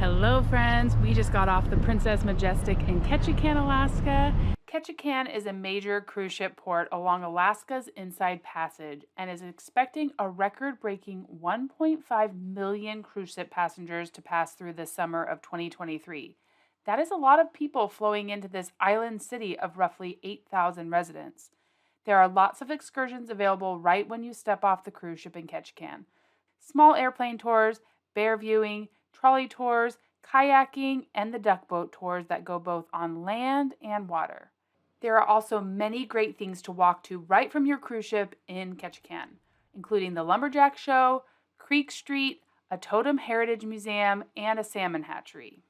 Hello friends, we just got off the Princess Majestic in Ketchikan, Alaska. Ketchikan is a major cruise ship port along Alaska's Inside Passage and is expecting a record-breaking 1.5 million cruise ship passengers to pass through this summer of 2023. That is a lot of people flowing into this island city of roughly 8,000 residents. There are lots of excursions available right when you step off the cruise ship in Ketchikan. Small airplane tours, bear viewing, trolley tours, kayaking, and the duck boat tours that go both on land and water. There are also many great things to walk to right from your cruise ship in Ketchikan, including the Lumberjack Show, Creek Street, a Totem Heritage Museum, and a salmon hatchery.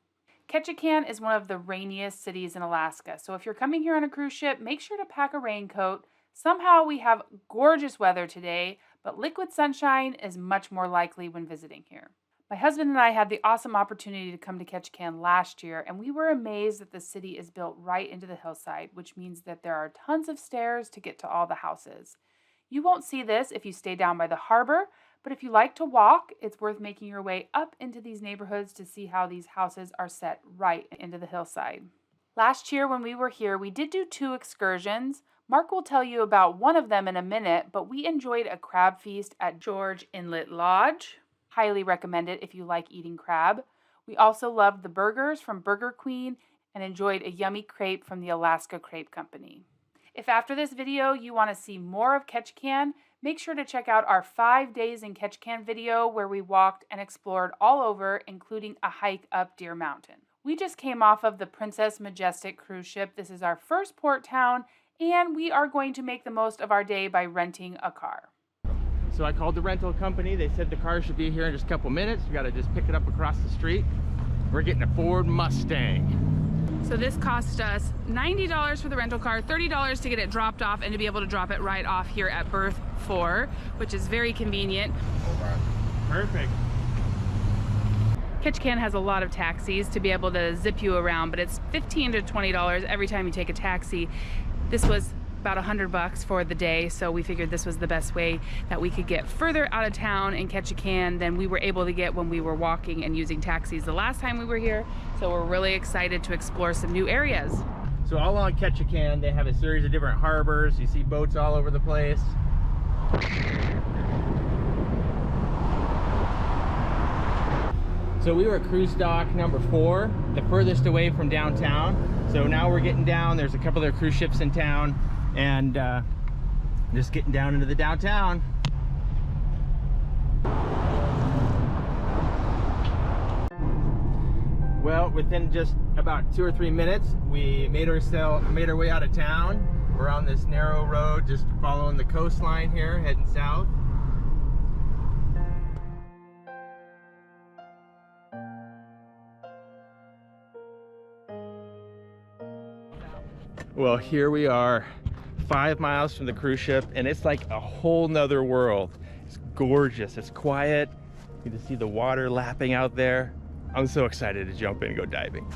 Ketchikan is one of the rainiest cities in Alaska, so if you're coming here on a cruise ship, make sure to pack a raincoat. Somehow we have gorgeous weather today, but liquid sunshine is much more likely when visiting here. My husband and I had the awesome opportunity to come to Ketchikan last year, and we were amazed that the city is built right into the hillside, which means that there are tons of stairs to get to all the houses. You won't see this if you stay down by the harbor, but if you like to walk, it's worth making your way up into these neighborhoods to see how these houses are set right into the hillside. Last year when we were here, we did do 2 excursions. Mark will tell you about one of them in a minute, but we enjoyed a crab feast at George Inlet Lodge. Highly recommend it if you like eating crab. We also loved the burgers from Burger Queen and enjoyed a yummy crepe from the Alaska Crepe Company. If after this video you want to see more of Ketchikan, make sure to check out our 5 days in Ketchikan video where we walked and explored all over, including a hike up Deer Mountain. We just came off of the Princess Majestic cruise ship. This is our first port town, and we are going to make the most of our day by renting a car. So I called the rental company. They said the car should be here in just a couple minutes. We got to just pick it up across the street. We're getting a Ford Mustang. So this cost us $90 for the rental car, $30 to get it dropped off and to be able to drop it right off here at berth 4, which is very convenient. Perfect. Ketchikan has a lot of taxis to be able to zip you around, but it's $15 to $20 every time you take a taxi. This was about $100 for the day, so we figured this was the best way that we could get further out of town in Ketchikan than we were able to get when we were walking and using taxis the last time we were here. So we're really excited to explore some new areas. So all along Ketchikan, they have a series of different harbors. You see boats all over the place. So we were at cruise dock number 4, the furthest away from downtown. So now we're getting down. There's a couple of cruise ships in town, and just getting down into the downtown. Well, within just about 2 or 3 minutes, we made our way out of town. We're on this narrow road, just following the coastline here, heading south. Well, here we are 5 miles from the cruise ship, and it's like a whole nother world. It's gorgeous, it's quiet. You can see the water lapping out there. I'm so excited to jump in and go diving.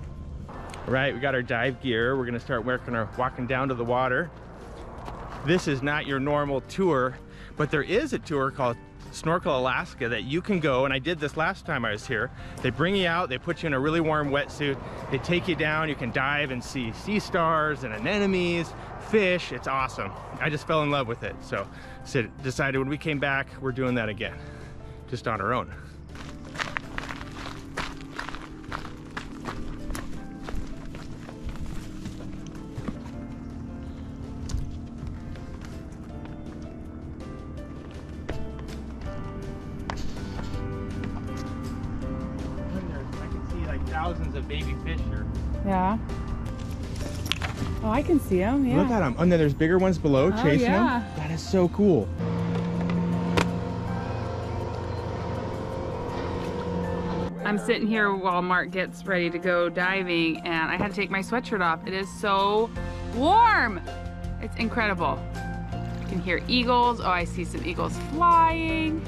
All right, we got our dive gear. We're gonna start walking down to the water. This is not your normal tour, but there is a tour called Snorkel Alaska that you can go, and I did this last time I was here. They bring you out, they put you in a really warm wetsuit, they take you down, you can dive and see sea stars and anemones, fish. It's awesome. I just fell in love with it. So decided when we came back, we're doing that again, just on our own. Thousands of baby fish here. Yeah. Oh, I can see them, yeah. Look at them. And then there's bigger ones below chasing them. That is so cool. I'm sitting here while Mark gets ready to go diving, and I had to take my sweatshirt off. It is so warm. It's incredible. You can hear eagles. Oh, I see some eagles flying.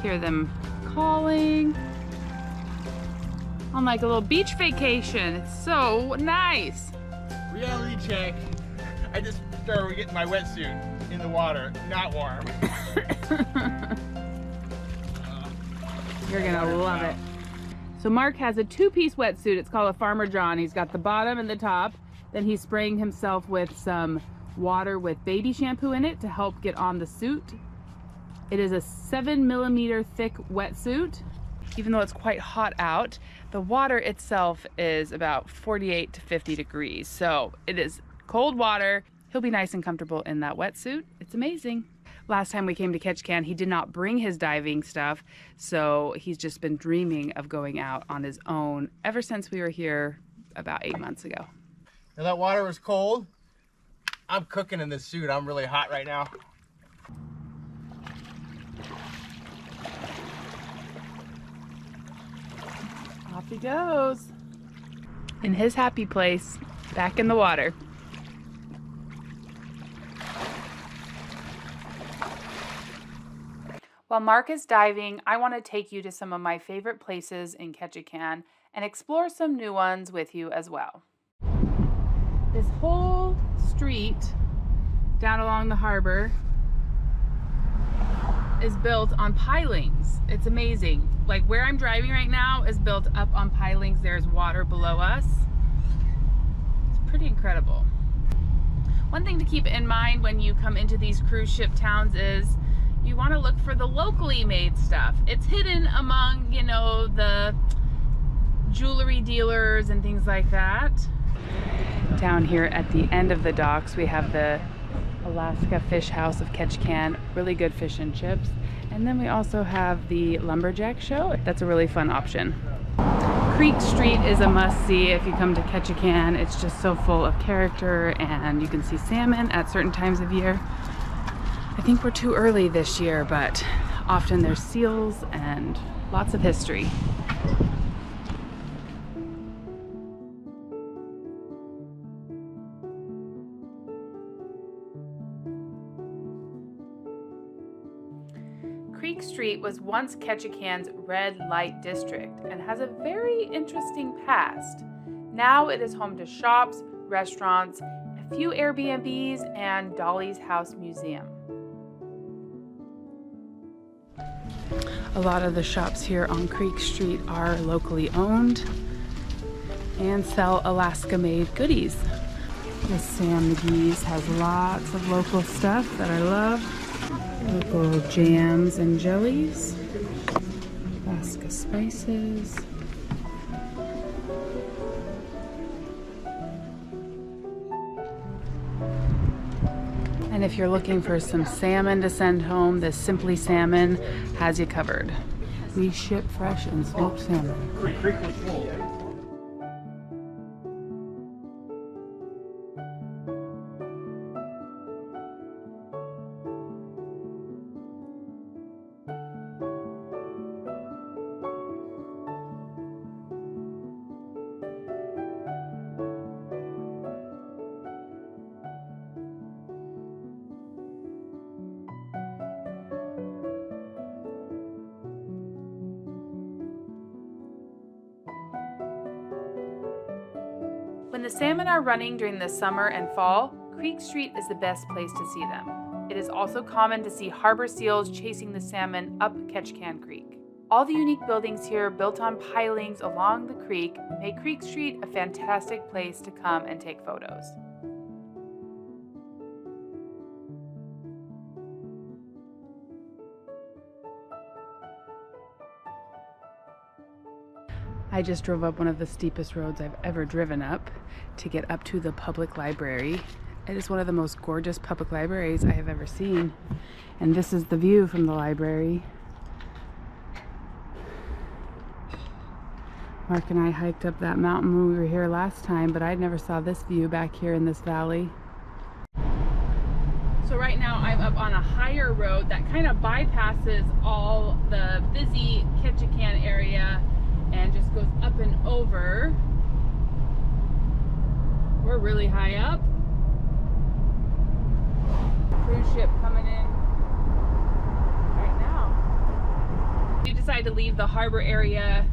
Hear them calling. On like a little beach vacation. It's so nice. Reality check. I just started getting my wetsuit in the water, not warm. You're gonna love it. So Mark has a two-piece wetsuit. It's called a Farmer John. He's got the bottom and the top. Then he's spraying himself with some water with baby shampoo in it to help get on the suit. It is a 7mm thick wetsuit. Even though it's quite hot out, the water itself is about 48 to 50 degrees. So it is cold water. He'll be nice and comfortable in that wetsuit. It's amazing. Last time we came to Ketchikan, he did not bring his diving stuff, so he's just been dreaming of going out on his own ever since we were here about 8 months ago. Now that water was cold. I'm cooking in this suit. I'm really hot right now. Off he goes. In his happy place, back in the water. While Mark is diving, I want to take you to some of my favorite places in Ketchikan and explore some new ones with you as well. This whole street down along the harbor is built on pilings. It's amazing. Like where I'm driving right now is built up on pilings. There's water below us. It's pretty incredible. One thing to keep in mind when you come into these cruise ship towns is you want to look for the locally made stuff. It's hidden among, you know, the jewelry dealers and things like that. Down here at the end of the docks, we have the Alaska Fish House of Ketchikan, really good fish and chips. And then we also have the Lumberjack Show. That's a really fun option. Creek Street is a must-see if you come to Ketchikan. It's just so full of character, and you can see salmon at certain times of year. I think we're too early this year, but often there's seals and lots of history. Creek Street was once Ketchikan's red light district and has a very interesting past. Now it is home to shops, restaurants, a few Airbnbs, and Dolly's House Museum. A lot of the shops here on Creek Street are locally owned and sell Alaska-made goodies. The Sam McGee's has lots of local stuff that I love. Local jams and jellies. Alaska spices. And if you're looking for some salmon to send home, this Simply Salmon has you covered. We ship fresh and smoked salmon. When the salmon are running during the summer and fall, Creek Street is the best place to see them. It is also common to see harbor seals chasing the salmon up Ketchikan Creek. All the unique buildings here built on pilings along the creek make Creek Street a fantastic place to come and take photos. I just drove up one of the steepest roads I've ever driven up to get up to the public library. It is one of the most gorgeous public libraries I have ever seen. And this is the view from the library. Mark and I hiked up that mountain when we were here last time, but I never saw this view back here in this valley. So right now I'm up on a higher road that kind of bypasses all the busy Ketchikan area and just goes up and over. We're really high up. Cruise ship coming in right now. If you decide to leave the harbor area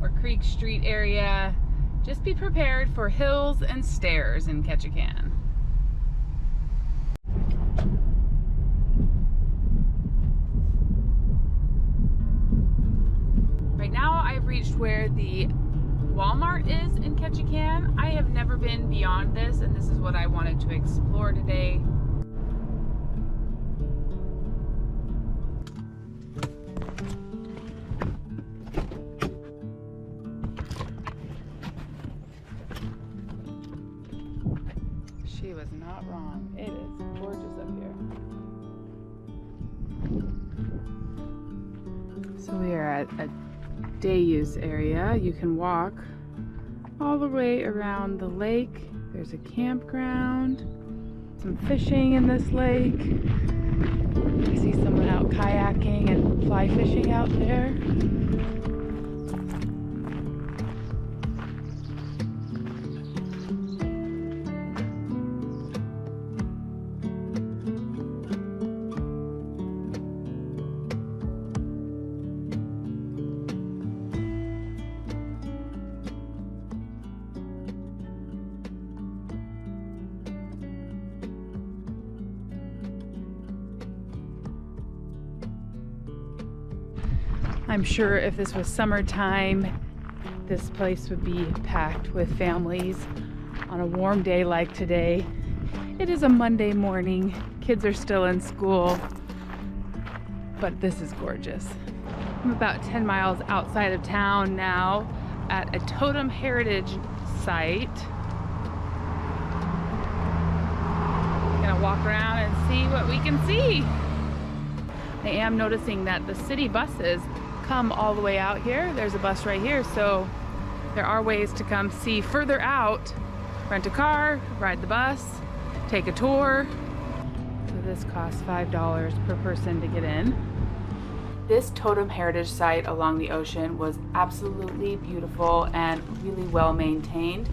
or Creek Street area, just be prepared for hills and stairs in Ketchikan. Right now I've reached where the Walmart is in Ketchikan. I have never been beyond this, and this is what I wanted to explore today. She was not wrong. It is gorgeous up here. So we are at a day use area. You can walk all the way around the lake. There's a campground, some fishing in this lake. I see someone out kayaking and fly fishing out there. I'm sure if this was summertime, this place would be packed with families on a warm day like today. It is a Monday morning. Kids are still in school, but this is gorgeous. I'm about 10 miles outside of town now at a Totem heritage site. Gonna walk around and see what we can see. I am noticing that the city buses come all the way out here. There's a bus right here, so there are ways to come see further out. Rent a car, ride the bus, take a tour. So this costs $5 per person to get in. This Totem heritage site along the ocean was absolutely beautiful and really well maintained.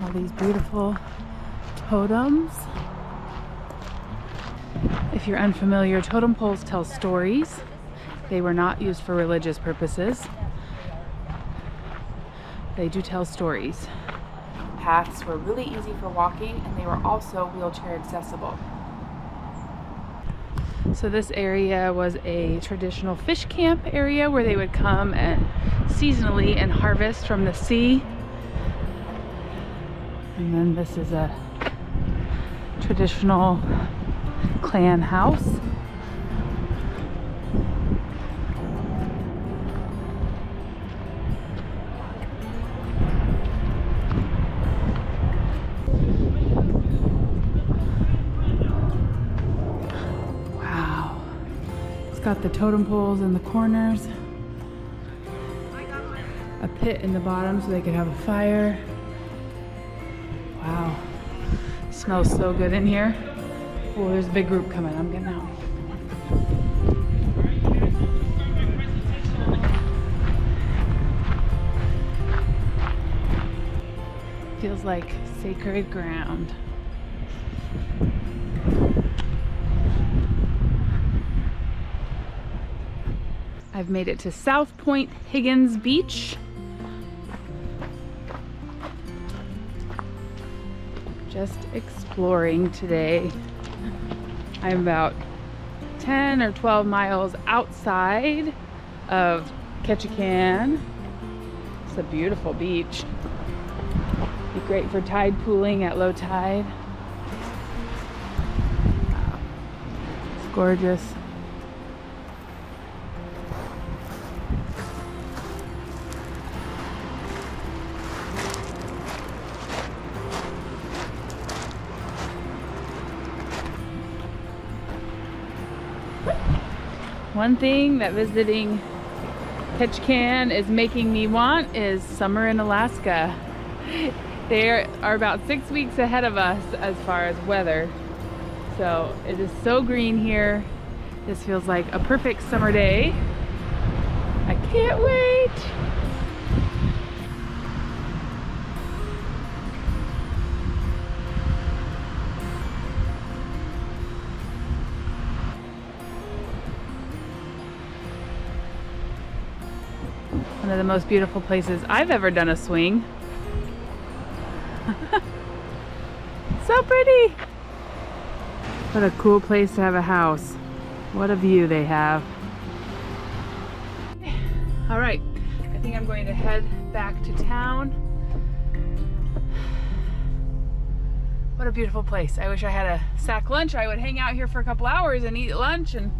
All these beautiful totems. If you're unfamiliar, totem poles tell stories. They were not used for religious purposes. They do tell stories. Paths were really easy for walking, and they were also wheelchair accessible. So this area was a traditional fish camp area where they would come and seasonally and harvest from the sea. And then this is a traditional clan house. Wow. It's got the totem poles in the corners. A pit in the bottom so they could have a fire. Wow. It smells so good in here. Oh, there's a big group coming. I'm getting out. Feels like sacred ground. I've made it to South Point Higgins Beach. Just exploring today. I'm about 10 or 12 miles outside of Ketchikan. It's a beautiful beach. Be great for tide pooling at low tide. Wow. It's gorgeous. One thing that visiting Ketchikan is making me want is summer in Alaska. They are about 6 weeks ahead of us as far as weather. So it is so green here. This feels like a perfect summer day. I can't wait. One of the most beautiful places I've ever done a swing. So pretty! What a cool place to have a house. What a view they have. All right, I think I'm going to head back to town. What a beautiful place. I wish I had a sack lunch. I would hang out here for a couple hours and eat lunch and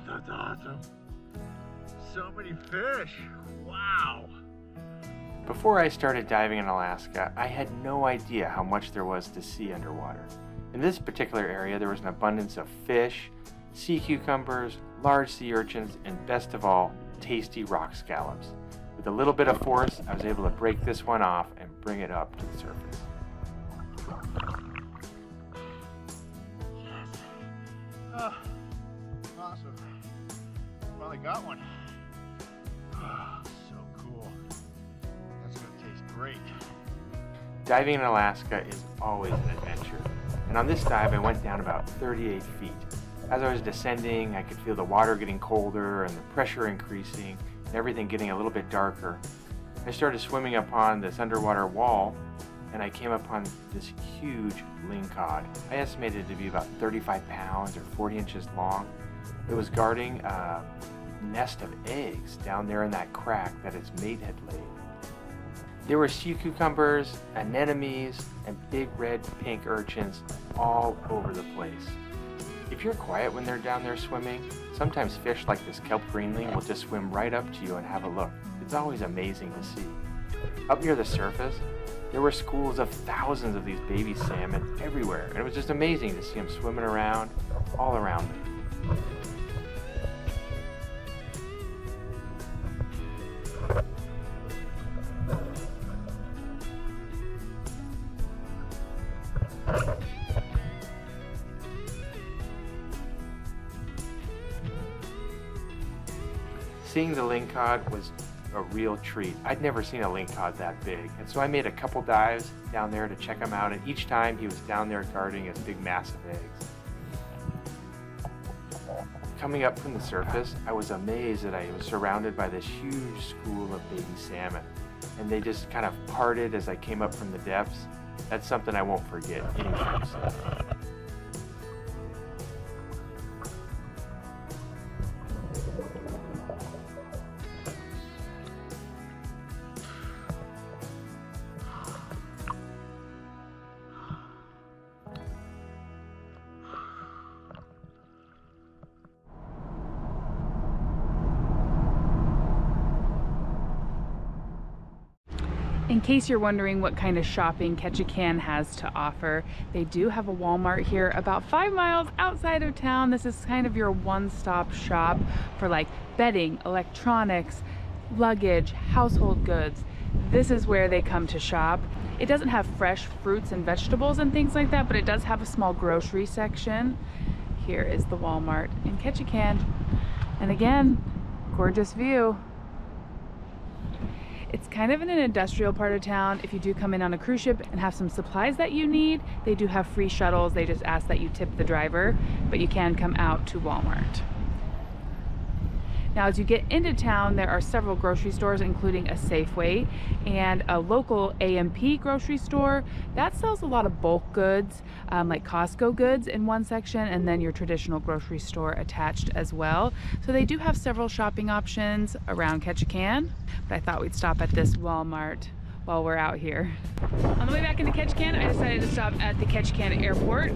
That's awesome. So many fish. Wow. Before I started diving in Alaska, I had no idea how much there was to see underwater. In this particular area, there was an abundance of fish, sea cucumbers, large sea urchins, and best of all, tasty rock scallops. With a little bit of force, I was able to break this one off and bring it up to the surface. Yes. Oh, awesome. Finally got one. Oh, so cool. That's gonna taste great. Diving in Alaska is always an adventure. And on this dive, I went down about 38 feet. As I was descending, I could feel the water getting colder and the pressure increasing and everything getting a little bit darker. I started swimming upon this underwater wall and I came upon this huge lingcod. I estimated it to be about 35 pounds or 40 inches long. It was guarding a nest of eggs down there in that crack that its mate had laid. There were sea cucumbers, anemones, and big red pink urchins all over the place. If you're quiet when they're down there swimming, sometimes fish like this kelp greenling will just swim right up to you and have a look. It's always amazing to see. Up near the surface, there were schools of thousands of these baby salmon everywhere, and it was just amazing to see them swimming around all around me. Seeing the lingcod was a real treat. I'd never seen a lingcod that big, and so I made a couple dives down there to check him out, and each time he was down there guarding his big massive eggs. Coming up from the surface, I was amazed that I was surrounded by this huge school of baby salmon, and they just kind of parted as I came up from the depths. That's something I won't forget anytime soon. In case you're wondering what kind of shopping Ketchikan has to offer, they do have a Walmart here about 5 miles outside of town. This is kind of your one-stop shop for like bedding, electronics, luggage, household goods. This is where they come to shop. It doesn't have fresh fruits and vegetables and things like that, but it does have a small grocery section. Here is the Walmart in Ketchikan. And again, gorgeous view. It's kind of in an industrial part of town. If you do come in on a cruise ship and have some supplies that you need, they do have free shuttles. They just ask that you tip the driver, but you can come out to Walmart. Now, as you get into town, there are several grocery stores, including a Safeway and a local A&P grocery store that sells a lot of bulk goods, like Costco goods in one section, and then your traditional grocery store attached as well. So they do have several shopping options around Ketchikan, but I thought we'd stop at this Walmart while we're out here. On the way back into Ketchikan, I decided to stop at the Ketchikan airport.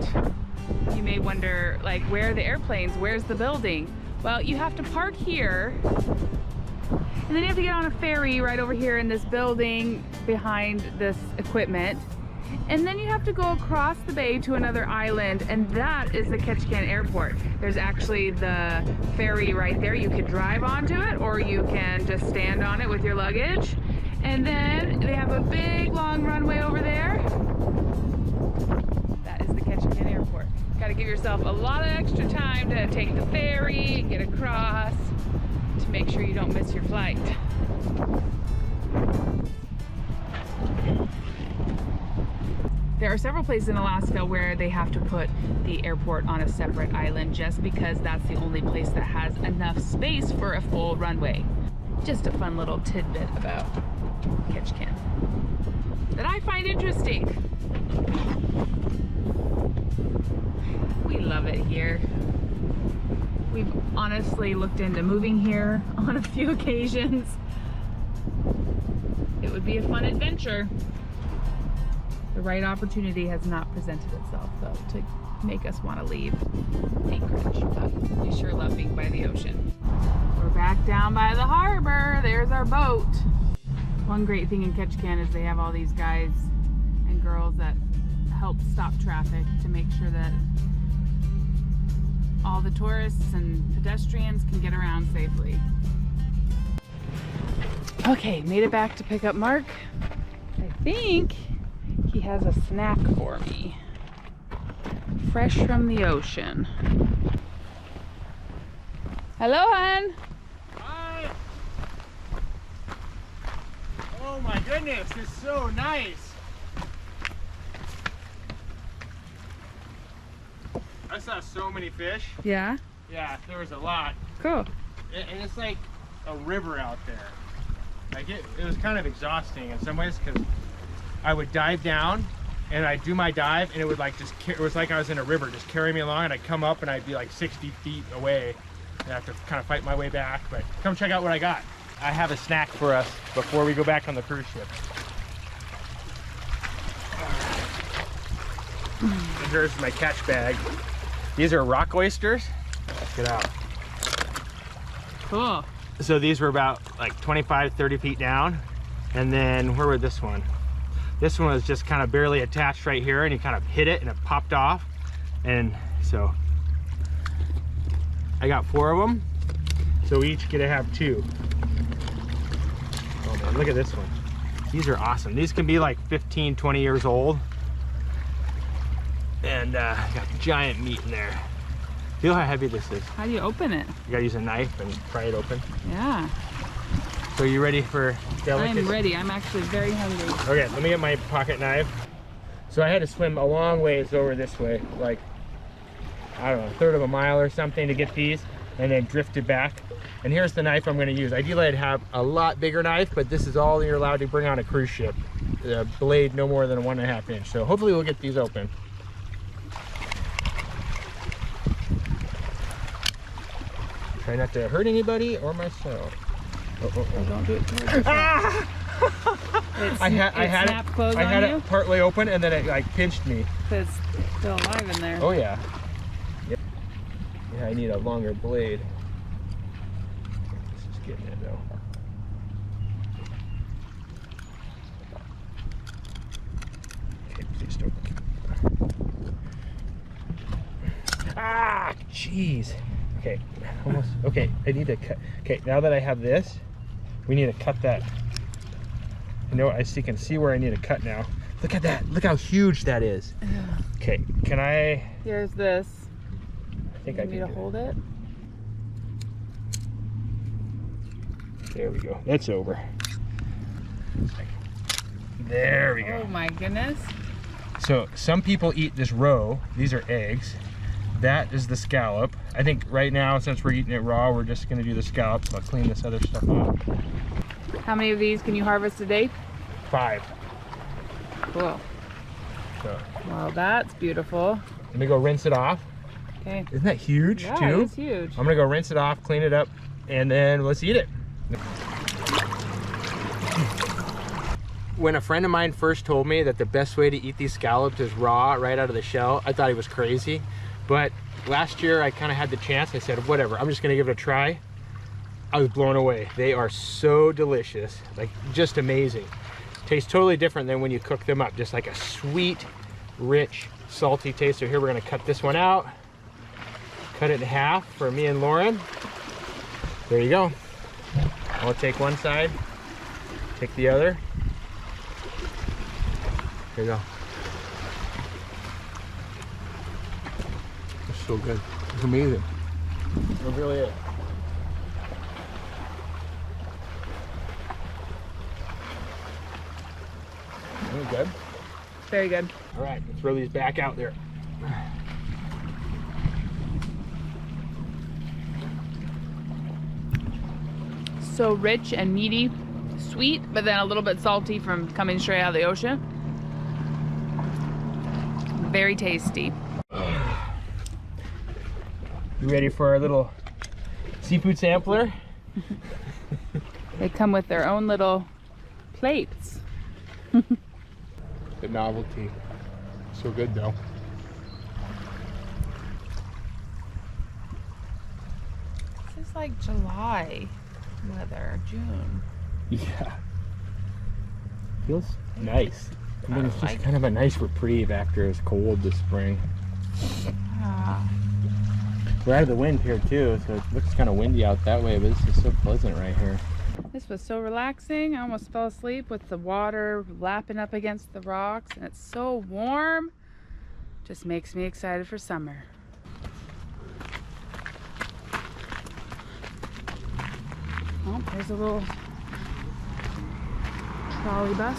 You may wonder, like, where are the airplanes? Where's the building? Well, you have to park here, and then you have to get on a ferry right over here in this building behind this equipment. And then you have to go across the bay to another island, and that is the Ketchikan Airport. There's actually the ferry right there. You could drive onto it, or you can just stand on it with your luggage. And then they have a big long runway over there. That is the Ketchikan Airport. Got to give yourself a lot of extra time to take the ferry and get across to make sure you don't miss your flight. There are several places in Alaska where they have to put the airport on a separate island just because that's the only place that has enough space for a full runway. Just a fun little tidbit about Ketchikan that I find interesting. We love it here. We've honestly looked into moving here on a few occasions. It would be a fun adventure. The right opportunity has not presented itself, though, to make us want to leave Anchorage, but we sure love being by the ocean. We're back down by the harbor. There's our boat. One great thing in Ketchikan is they have all these guys and girls that help stop traffic to make sure that all the tourists and pedestrians can get around safely. Okay, made it back to pick up Mark. I think he has a snack for me. Fresh from the ocean. Hello, hon. Hi. Oh my goodness, it's so nice. I saw so many fish. Yeah? Yeah, there was a lot. Cool. And it's like a river out there. Like it was kind of exhausting in some ways because I would dive down and I'd do my dive and it would like just, it was like I was in a river, just carry me along, and I'd come up and I'd be like 60 feet away and I have to kind of fight my way back. But come check out what I got. I have a snack for us before we go back on the cruise ship. And here's my catch bag. These are rock oysters. Check it out. Cool. So these were about like 25, 30 feet down. And then where was this one? This one was just kind of barely attached right here, and you kind of hit it and it popped off. And so I got 4 of them. So we each get to have 2. Oh man, look at this one. These are awesome. These can be like 15, 20 years old. And got giant meat in there. Feel how heavy this is. How do you open it? You gotta use a knife and pry it open. Yeah. So you ready for delicacy? I'm ready. I'm actually very hungry. Okay, let me get my pocket knife. So I had to swim a long ways over this way, like, I don't know, 1/3 of a mile or something to get these, and then drifted back. And here's the knife I'm gonna use. Ideally I'd have a lot bigger knife, but this is all you're allowed to bring on a cruise ship. The blade no more than a 1.5 inch. So hopefully we'll get these open. Try not to hurt anybody or myself. Oh, oh, oh. Don't do it towards yourself. Ah! I had it partly open and then it like pinched me. It's still alive in there. Oh yeah. Yep. Yeah, I need a longer blade. This is getting it though. Okay, please don't. Ah, jeez. Okay, almost. Okay, I need to cut. Okay, now that I have this, we need to cut that. You know, I can see where I need to cut now. Look at that. Look how huge that is. Yeah. Okay, can I? Here's this. I think I can. You need to hold it. There we go. That's over. There we go. Oh my goodness. So some people eat this roe. These are eggs. That is the scallop. I think right now, since we're eating it raw, we're just gonna do the scallop. So I'll clean this other stuff off. How many of these can you harvest a day? 5. Cool. So Well, that's beautiful. let me go rinse it off. Okay. Isn't that huge Yeah, too? it's huge. I'm gonna go rinse it off, clean it up, and then let's eat it. When a friend of mine first told me that the best way to eat these scallops is raw, right out of the shell, I thought he was crazy. But last year I kind of had the chance. I said, whatever, I'm just gonna give it a try. I was blown away. They are so delicious, like just amazing. Tastes totally different than when you cook them up. Just like a sweet, rich, salty taste. So here we're gonna cut this one out. Cut it in half for me and Lauren. There you go. I'll take one side, take the other. There you go. It's so good. It's amazing. It really is. Really good. Very good. All right, let's throw these back out there. So rich and meaty, sweet, but then a little bit salty from coming straight out of the ocean. Very tasty. You ready for our little seafood sampler? They come with their own little plates. The novelty. So good though. This is like July weather, June. Yeah. Feels nice. I mean, it's just like kind of a nice reprieve after it's cold this spring. Ah, We're out of the wind here too, so it looks kind of windy out that way, but this is so pleasant right here. this was so relaxing. I almost fell asleep with the water lapping up against the rocks, and it's so warm. Just makes me excited for summer. Oh, there's a little trolley bus.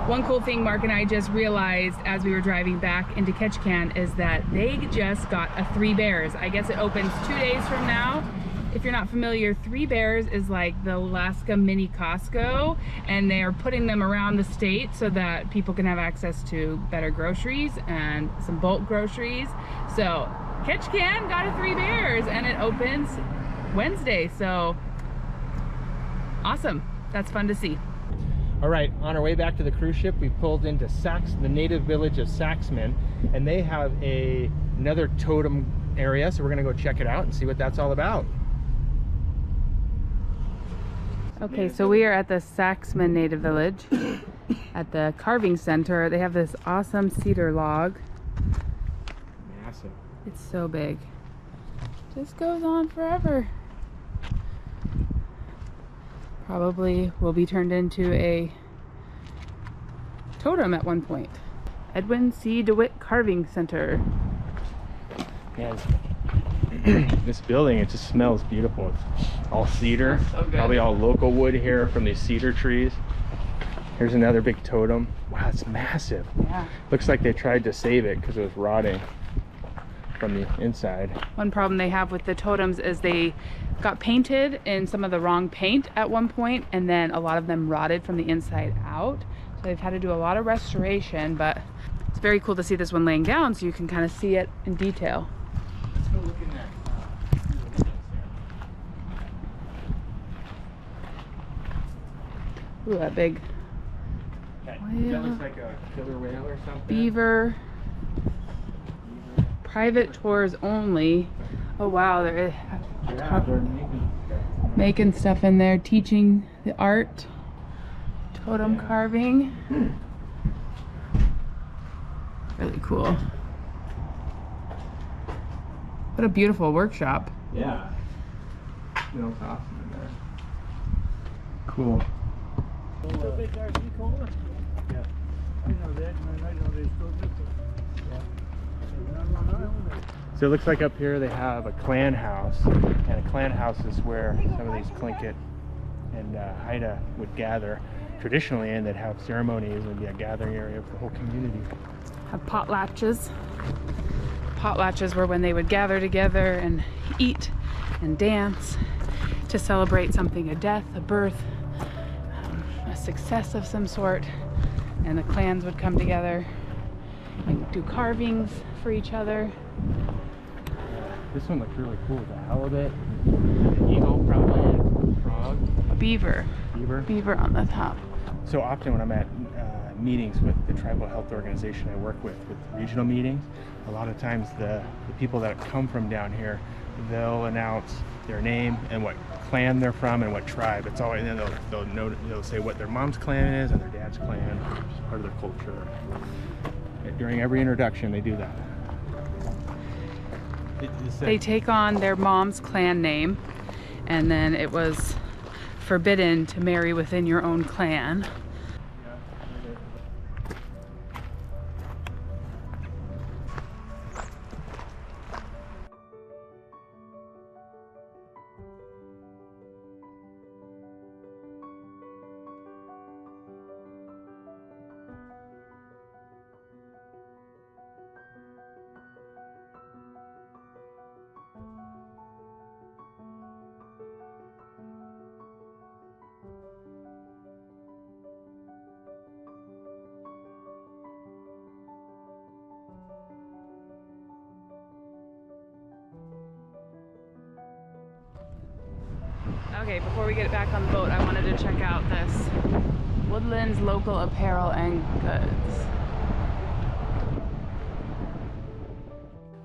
One cool thing Mark and I just realized as we were driving back into Ketchikan is that they just got a Three Bears. I guess it opens 2 days from now. If you're not familiar, Three Bears is like the Alaska mini Costco, and they are putting them around the state so that people can have access to better groceries and some bulk groceries. So Ketchikan got a Three Bears, and it opens Wednesday. So awesome. That's fun to see. All right, on our way back to the cruise ship, we pulled into the native village of Saxman, and they have another totem area, so we're gonna go check it out and see what that's all about. Okay, so we are at the Saxman Native Village at the carving center. They have this awesome cedar log. Massive. It's so big. Just goes on forever. Probably will be turned into a totem at one point. Edwin C. DeWitt Carving Center. Man, this building, it just smells beautiful. It's all cedar, So good. probably all local wood here from these cedar trees. Here's another big totem. Wow, it's massive. Yeah. Looks like they tried to save it because it was rotting from the inside. One problem they have with the totems is they got painted in some of the wrong paint at one point, and then a lot of them rotted from the inside out. So they've had to do a lot of restoration, but it's very cool to see this one laying down so you can kind of see it in detail. Let's go look in that windows there. Ooh, that big That whale. looks like a killer whale or something. Beaver. Private tours only. Oh wow, they're Yeah, they're making stuff in there, teaching the art, totem carving. Really cool. What a beautiful workshop. Yeah. Smells awesome in there. Cool. So it looks like up here they have a clan house, and a clan house is where some of these Tlingit and Haida would gather traditionally, and they'd have ceremonies and be a gathering area for the whole community. Have potlatches. Potlatches were when they would gather together and eat and dance to celebrate something, a death, a birth, a success of some sort. And the clans would come together and do carvings for each other. This one looks really cool. The halibut, the eagle probably, and frog, A beaver. beaver. Beaver on the top. So often when I'm at meetings with the tribal health organization I work with regional meetings, a lot of times the people that come from down here they'll announce their name and what clan they're from and what tribe. It's all, and then they'll say what their mom's clan is and their dad's clan. It's part of their culture. During every introduction, they do that. They take on their mom's clan name, and then it was forbidden to marry within your own clan. Okay, before we get back on the boat, I wanted to check out this Woodlands local apparel and goods.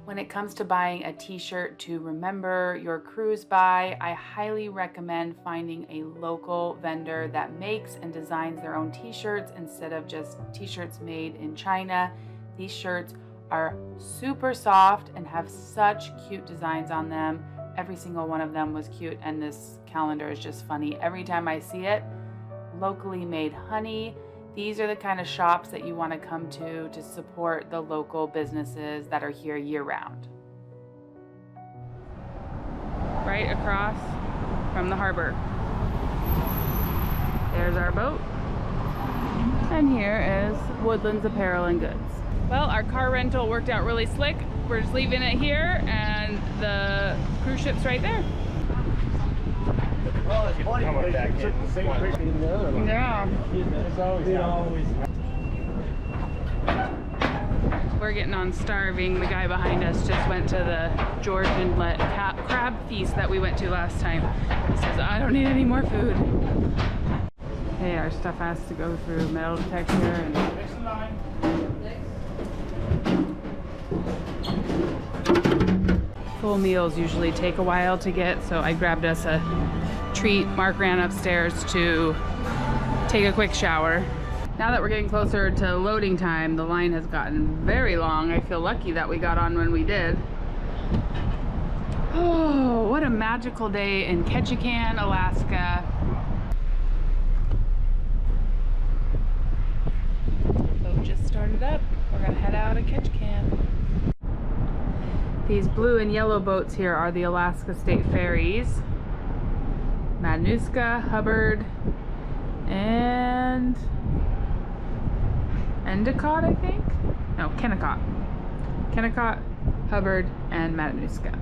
When it comes to buying a t-shirt to remember your cruise by, I highly recommend finding a local vendor that makes and designs their own t-shirts instead of just t-shirts made in China. These shirts are super soft and have such cute designs on them. Every single one of them was cute, and this calendar is just funny. Every time I see it, locally made honey. These are the kind of shops that you want to come to support the local businesses that are here year-round. Right across from the harbor. There's our boat. And here is Woodlands Apparel and Goods. Well, our car rental worked out really slick. We're just leaving it here, and the cruise ship's right there. Well, it's funny because you took the same picture in the other one. Yeah. It's always. We're getting on starving. The guy behind us just went to the George Inlet crab feast that we went to last time. He says, I don't need any more food. Hey, our stuff has to go through metal detector and full meals usually take a while to get, so I grabbed us a treat. Mark ran upstairs to take a quick shower. Now that we're getting closer to loading time, the line has gotten very long. I feel lucky that we got on when we did. Oh, what a magical day in Ketchikan, Alaska. Boat just started up. We're gonna head out of Ketchikan. These blue and yellow boats here are the Alaska State Ferries. Matanuska, Hubbard, and Endicott, I think? No, Kennecott. Kennecott, Hubbard, and Matanuska.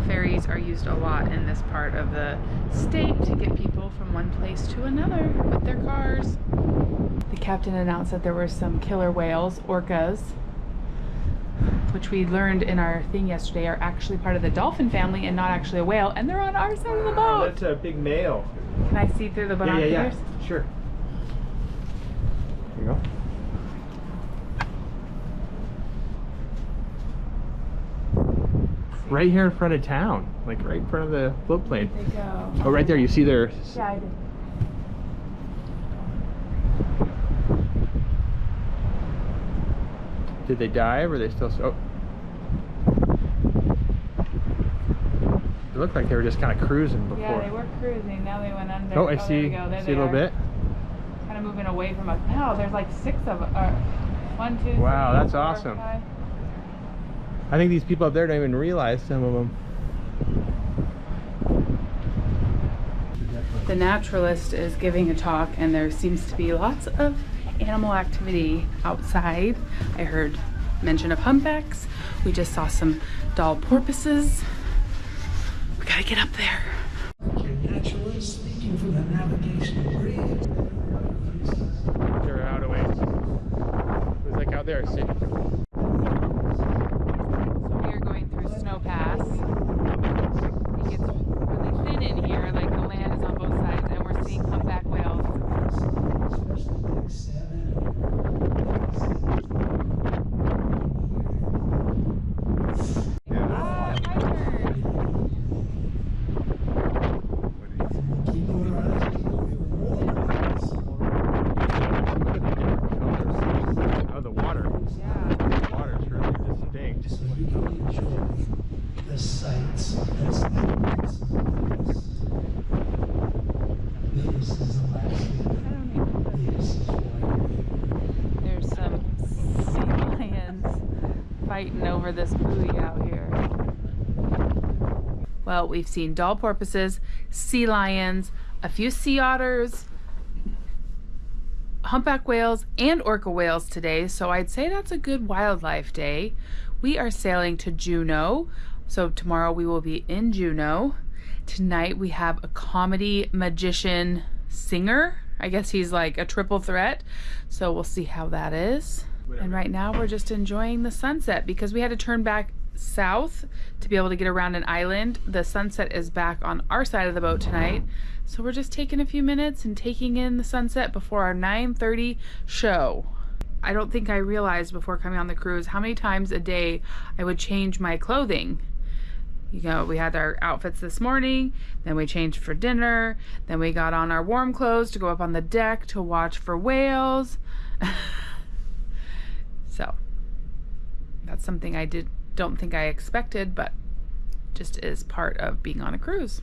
Ferries are used a lot in this part of the state to get people from one place to another with their cars. The captain announced that there were some killer whales, orcas, which we learned in our thing yesterday are actually part of the dolphin family and not actually a whale, and they're on our side of the boat. That's a big male. Can I see through the binoculars? Yeah. Sure. Here you go. Right here in front of town, like right in front of the floatplane. They go. Oh, right there, you see their... Yeah, I did. Did they dive or are they still... Oh. It looked like they were just kind of cruising before. Yeah, they were cruising. Now they went under. Oh, I see. There we go. There See a little bit? Kind of moving away from us. Now there's like 6 of them. 1, 2, 3, Wow, that's 4, awesome. 5. I think these people up there don't even realize some of them. The naturalist is giving a talk, and there seems to be lots of animal activity outside. I heard mention of humpbacks. We just saw some doll porpoises. We gotta get up there. Your naturalist speaking from the navigational bridge. They're out of ways. It was like out there, see? So we are going through Snow Pass. It gets really thin in here, like the land is on both sides, and we're seeing humpback whales. so you can enjoy the sights and sounds of this. This is Alaska. This is why you're here. There's some sea lions fighting over this buoy out here. Well, we've seen doll porpoises, sea lions, a few sea otters, humpback whales, and orca whales today, so I'd say that's a good wildlife day. We are sailing to Juneau, so tomorrow we will be in Juneau. Tonight we have a comedy magician singer. I guess he's like a triple threat, so we'll see how that is. And right now we're just enjoying the sunset because we had to turn back south to be able to get around an island. The sunset is back on our side of the boat tonight, so we're just taking a few minutes and taking in the sunset before our 9:30 show. I don't think I realized before coming on the cruise how many times a day I would change my clothing. You know, we had our outfits this morning, then we changed for dinner, then we got on our warm clothes to go up on the deck to watch for whales. So that's something I don't think I expected, but just is part of being on a cruise.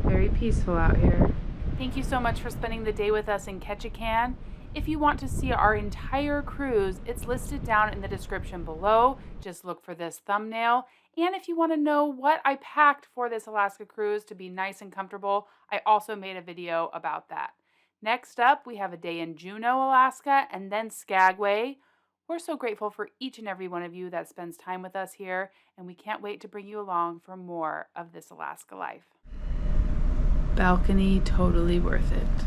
Very peaceful out here. Thank you so much for spending the day with us in Ketchikan. If you want to see our entire cruise, it's listed down in the description below. Just look for this thumbnail. And if you want to know what I packed for this Alaska cruise to be nice and comfortable, I also made a video about that. Next up, we have a day in Juneau, Alaska, and then Skagway. We're so grateful for each and every one of you that spends time with us here, and we can't wait to bring you along for more of This Alaska Life. Balcony, totally worth it.